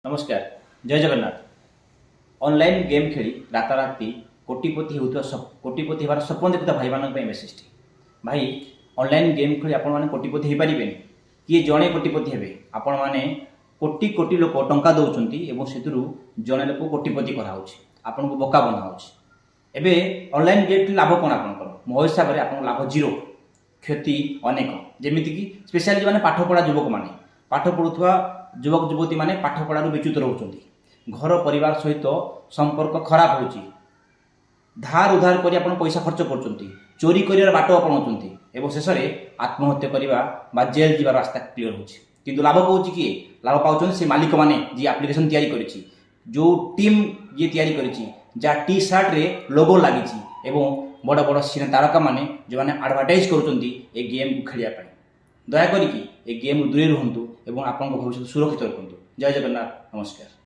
नमस्कार जय Jagannath. Online game खेली राताराति कोटिपति कोटिपति होवार स्वप्न देखुता भाई मान मेसेज टी भाई ऑनलाइन गेम खेली आपण मैंने कोटिपति हो पारे किए जड़े कोटिपति हे आपण मैंने कोटी कोटी लोक टंका दौरान से जड़े लोक कोटिपति कराऊँ आपन को बोका बनाऊँ। एवं ऑनलाइन गेम लाभ कौन आप मो हिसाब से आप लाभ जीरो क्षति अनेक जमीक स्पेशली जो पाठ पढ़ा युवक मैंने पाठ पढ़ुवा युवक युवती मैंने पाठ पढ़ार विच्युत रोचंती घर परिवार सहित संपर्क खराब होची धार उधार कर आप पैसा खर्च कर चोरी कर बाट अपनाऊँच एवं शेष में आत्महत्या करवा जेल जीवार रास्ता क्लीयर होची किंतु लाभ पाँच किए लाभ पाँच से मालिक मैंने जी आप्लिकेसन तैयारी करिछि जो टीम ये तैयारी करिछि जहाँ टी सार्ट रे लोगो लगी एवं बड़ बड़ सिने तारका मैंने जो मैंने आडभटाइज करुँच गेम को खेलने दयाकोरी ए गेम दूरे रुहतु और आपन भविष्य सुरक्षित रखु। जय जगन्नाथ नमस्कार।